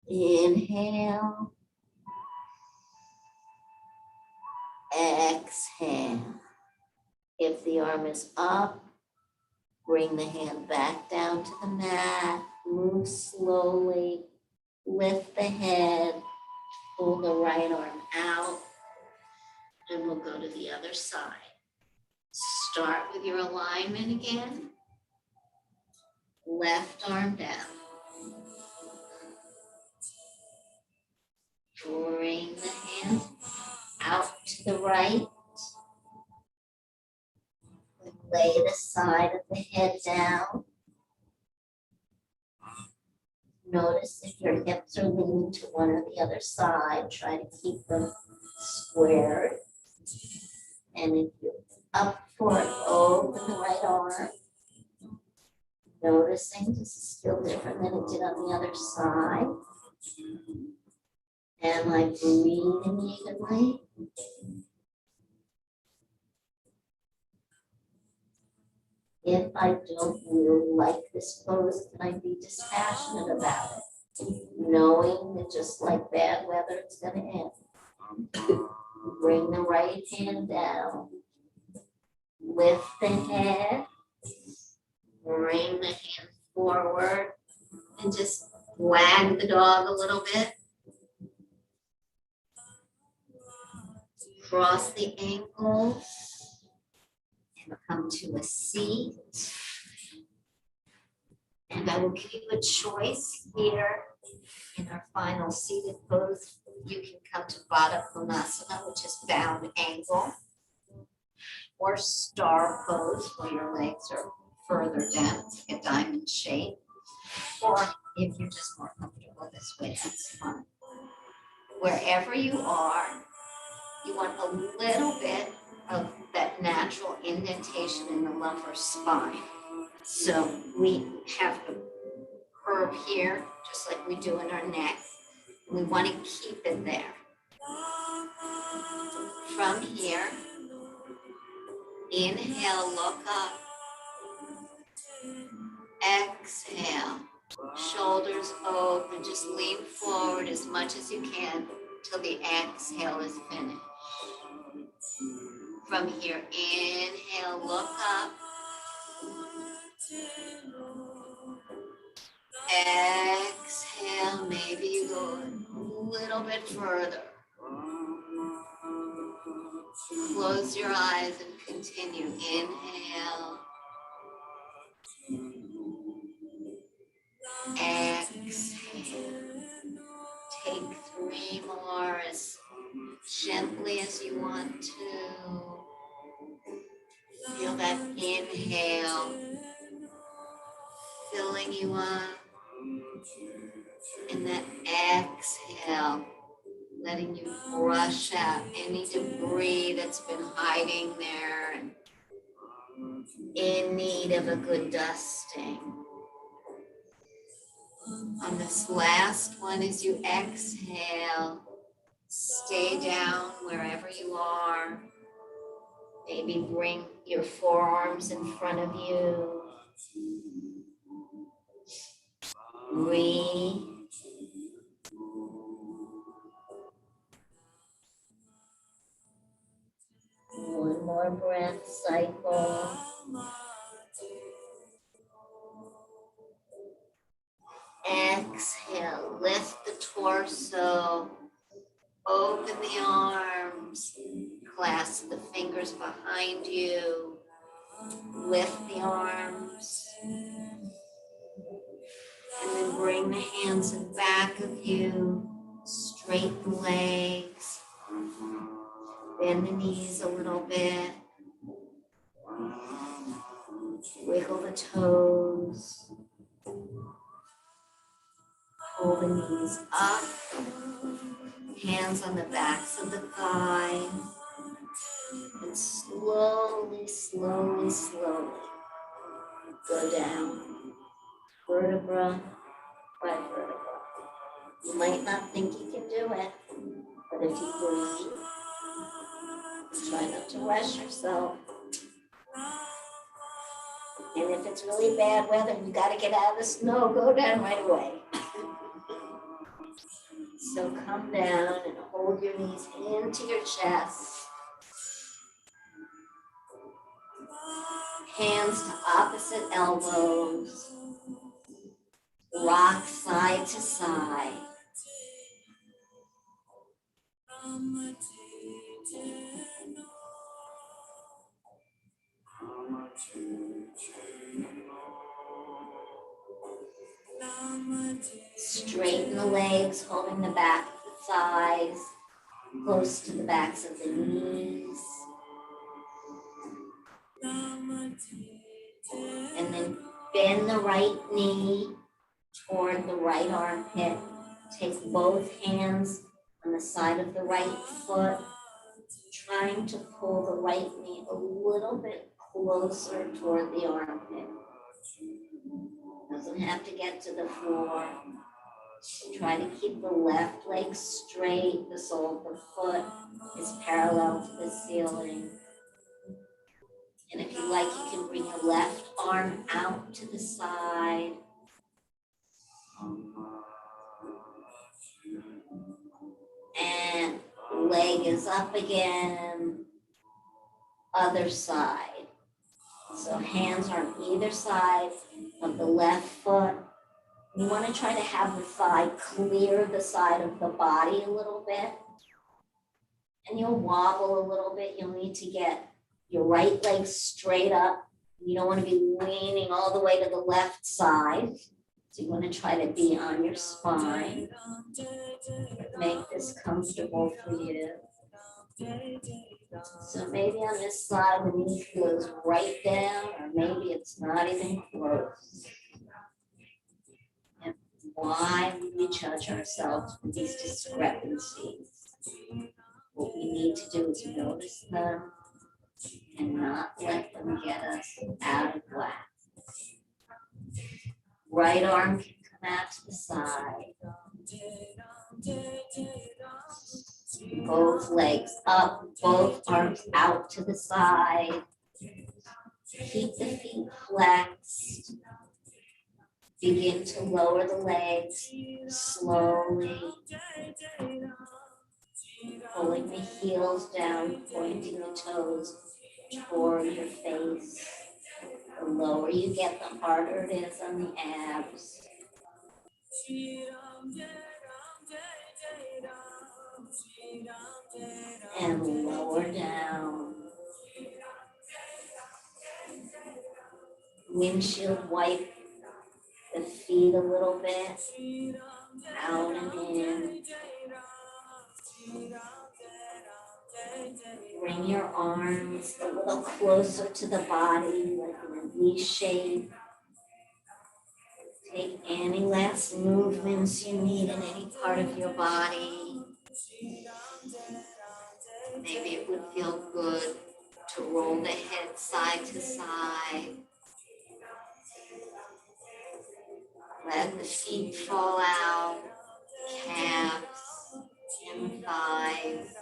Inhale. Exhale. If the arm is up, bring the hand back down to the mat. Move slowly. Lift the head. Pull the right arm out. And we'll go to the other side. Start with your alignment again. Left arm down. Bring the hand out to the right. Lay the side of the head down. Notice if your hips are leaning to one or the other side. Try to keep them squared. And if you're up for it, open the right arm. Noticing this is still different than it did on the other side. Am I breathing evenly? If I don't really like this pose, can I be dispassionate about it? Knowing that just like bad weather, it's going to end. Bring the right hand down. Lift the head. Bring the hand forward. And just wag the dog a little bit. Cross the ankles. And come to a seat. And I will give you a choice here in our final seated pose. You can come to Baddha Konasana, which is bound angle, or star pose where your legs are further down, it's like a diamond shape. Or if you're just more comfortable this way, that's fine. Wherever you are, you want a little bit of that natural indentation in the lumbar spine. So we have a curve here, just like we do in our neck. We want to keep it there. From here, inhale, look up. Exhale, shoulders open, just lean forward as much as you can till the exhale is finished. From here, inhale, look up. Exhale, maybe you go a little bit further. Close your eyes and continue. Inhale. Exhale. Take 3 more as gently as you want to. Feel that inhale filling you up, and that exhale letting you brush out any debris that's been hiding there and in need of a good dusting. On this last one, as you exhale, stay down wherever you are. Maybe bring your forearms in front of you. Breathe. One more breath cycle. Exhale, lift the torso, open the arms, clasp the fingers behind you, lift the arms, and then bring the hands in back of you, straighten the legs, bend the knees a little bit, wiggle the toes, pull the knees up, hands on the backs of the thighs, and slowly, slowly, slowly go down, vertebra by vertebra. You might not think you can do it, but if you breathe, try not to rush yourself. And if it's really bad weather and you gotta get out of the snow, go down right away. So come down and hold your knees into your chest. Hands to opposite elbows. Rock side to side. Straighten the legs, holding the back of the thighs, close to the backs of the knees. And then bend the right knee toward the right armpit. Take both hands on the side of the right foot, trying to pull the right knee a little bit closer toward the armpit. Doesn't have to get to the floor. Try to keep the left leg straight. The sole of the foot is parallel to the ceiling. And if you like, you can bring your left arm out to the side. And leg is up again. Other side. So hands are on either side of the left foot. You want to try to have the thigh clear the side of the body a little bit. And you'll wobble a little bit. You'll need to get your right leg straight up. You don't want to be leaning all the way to the left side. So you want to try to be on your spine. Make this comfortable for you. So maybe on this side, the knee goes right down, or maybe it's not even close. And why would we judge ourselves with these discrepancies? What we need to do is notice them and not let them get us out of whack. Right arm can come out to the side. Both legs up, both arms out to the side. Keep the feet flexed. Begin to lower the legs slowly. Pulling the heels down, pointing the toes toward your face. The lower you get, the harder it is on the abs. And lower down. Windshield wipe the feet a little bit. Out and in. Bring your arms a little closer to the body, like in a V shape. Take any last movements you need in any part of your body. Maybe it would feel good to roll the head side to side. Let the feet fall out, calves, and thighs.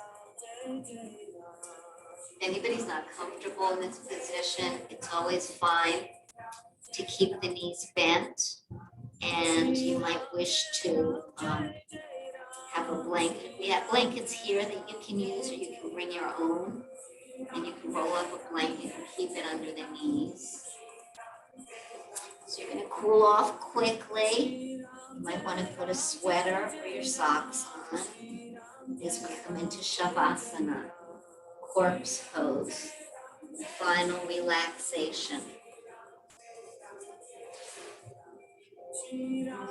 If anybody's not comfortable in this position, it's always fine to keep the knees bent, and you might wish to have a blanket. We have blankets here that you can use, or you can bring your own, and you can roll up a blanket and keep it under the knees. So you're going to cool off quickly. You might want to put a sweater or your socks on as we come into Shavasana, corpse pose, final relaxation.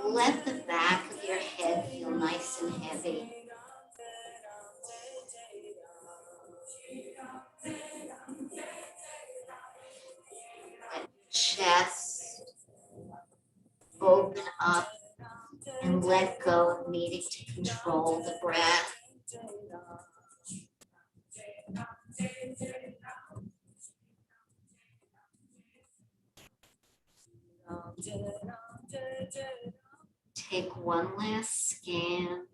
Let the back of your head feel nice and heavy. Let chest open up and let go of needing to control the breath. Take one last scan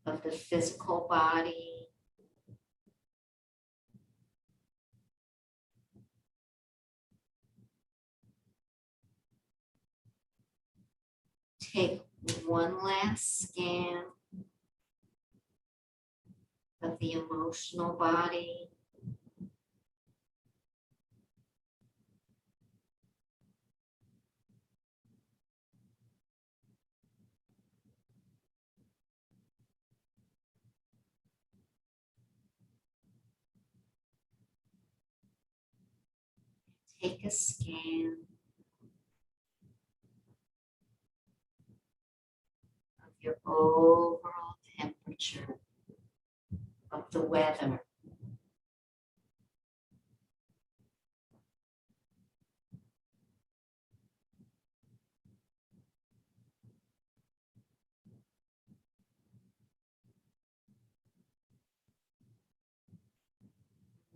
of the physical body. Take one last scan of the emotional body. Take a scan of your overall temperature, of the weather.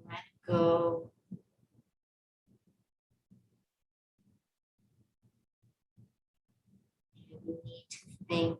Let go. You need to think.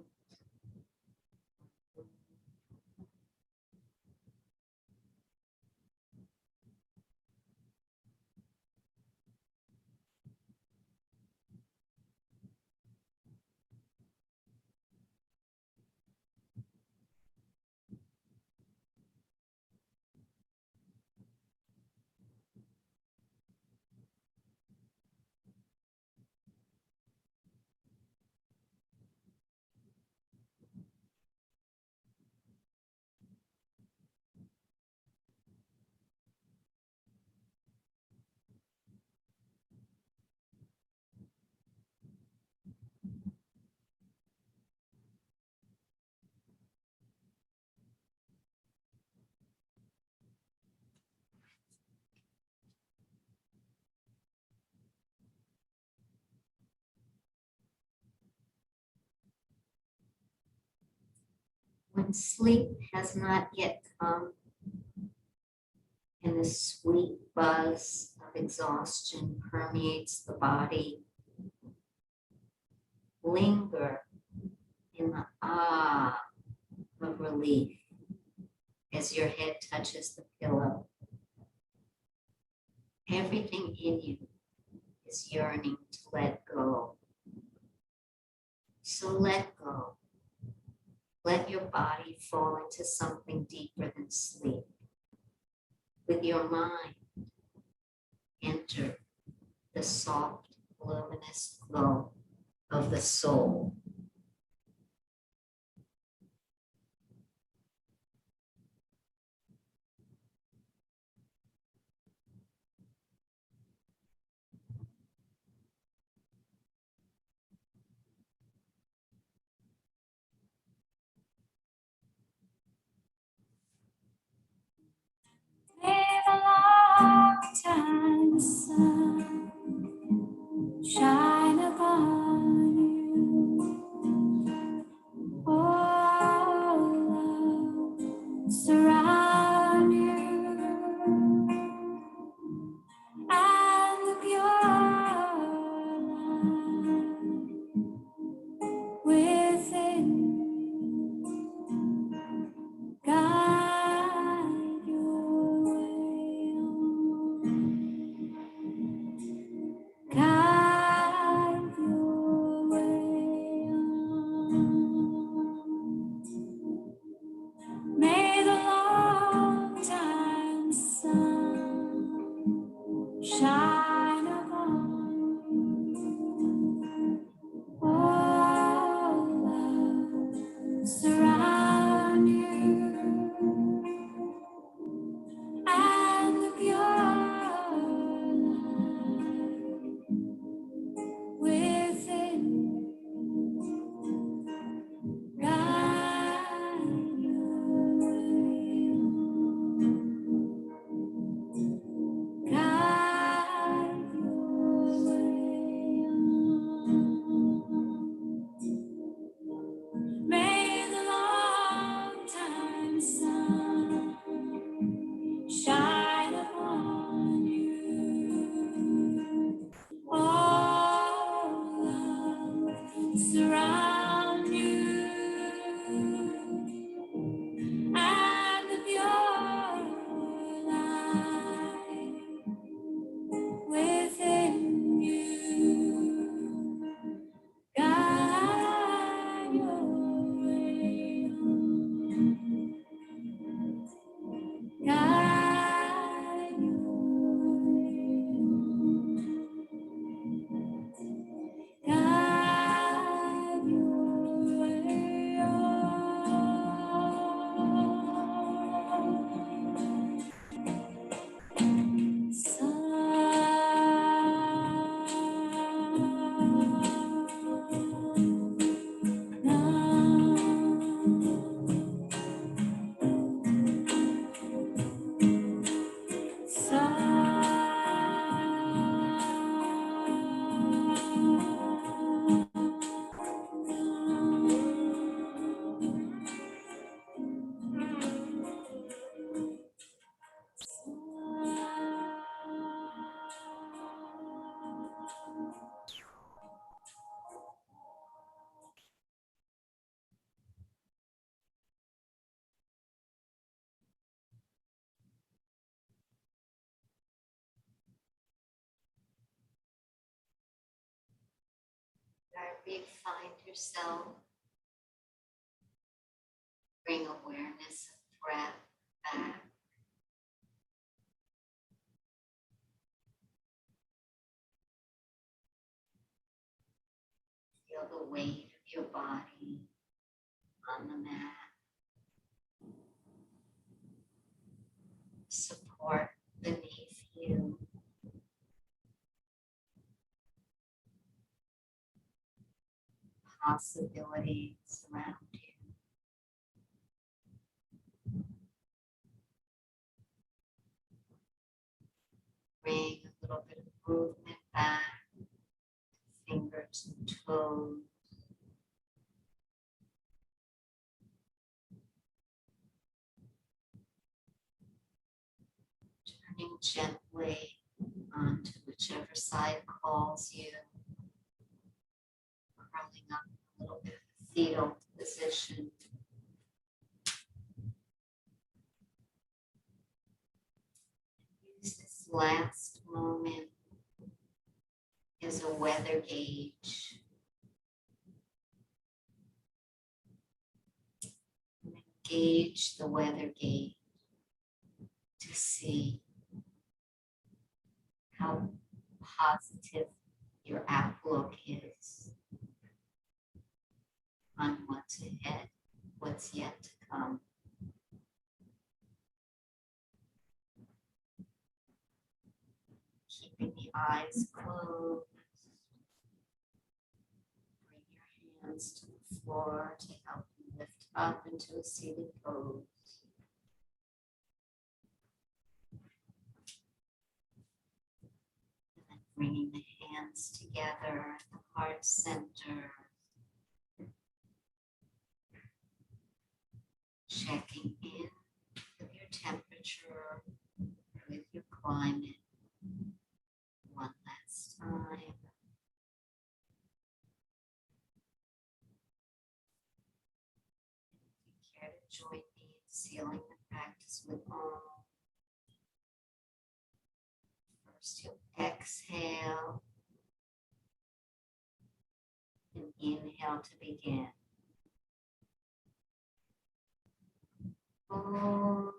When sleep has not yet come and the sweet buzz of exhaustion permeates the body, linger in the ah of relief as your head touches the pillow. Everything in you is yearning to let go. So let go. Let your body fall into something deeper than sleep. With your mind, enter the soft, luminous glow of the soul. May the long time sun shine upon you. Oh, love surround you, and the pure light within guide your way on. Guide your way on. May the long time sun shine upon you. Oh, love surround you, and the pure light within guide your way on. Guide your way on. May the long time sun shine upon you. All love surround you, and the pure light within you guide your way on. Guide your way on. Guide your way on. Wherever you find yourself, bring awareness of breath back. Feel the weight of your body on the mat. Support beneath you. Possibilities around you. Bring a little bit of movement back, fingers and toes. Turning gently onto whichever side calls you. Curling up a little bit of a fetal position. Use this last moment as a weather gauge. Gauge the weather gauge to see how positive your outlook is on what's ahead, what's yet to come. Keeping the eyes closed. Bring your hands to the floor to help you lift up into a seated pose. And then bringing the hands together at the heart center. Checking in with your temperature, with your climate. One last time. If you care to join me in sealing the practice with Om. First, you'll exhale and inhale to begin. Om.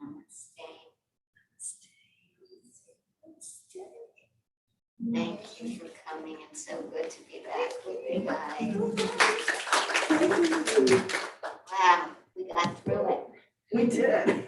Namaste. Thank you for coming. It's so good to be back with you guys. Wow, we got through it. We did.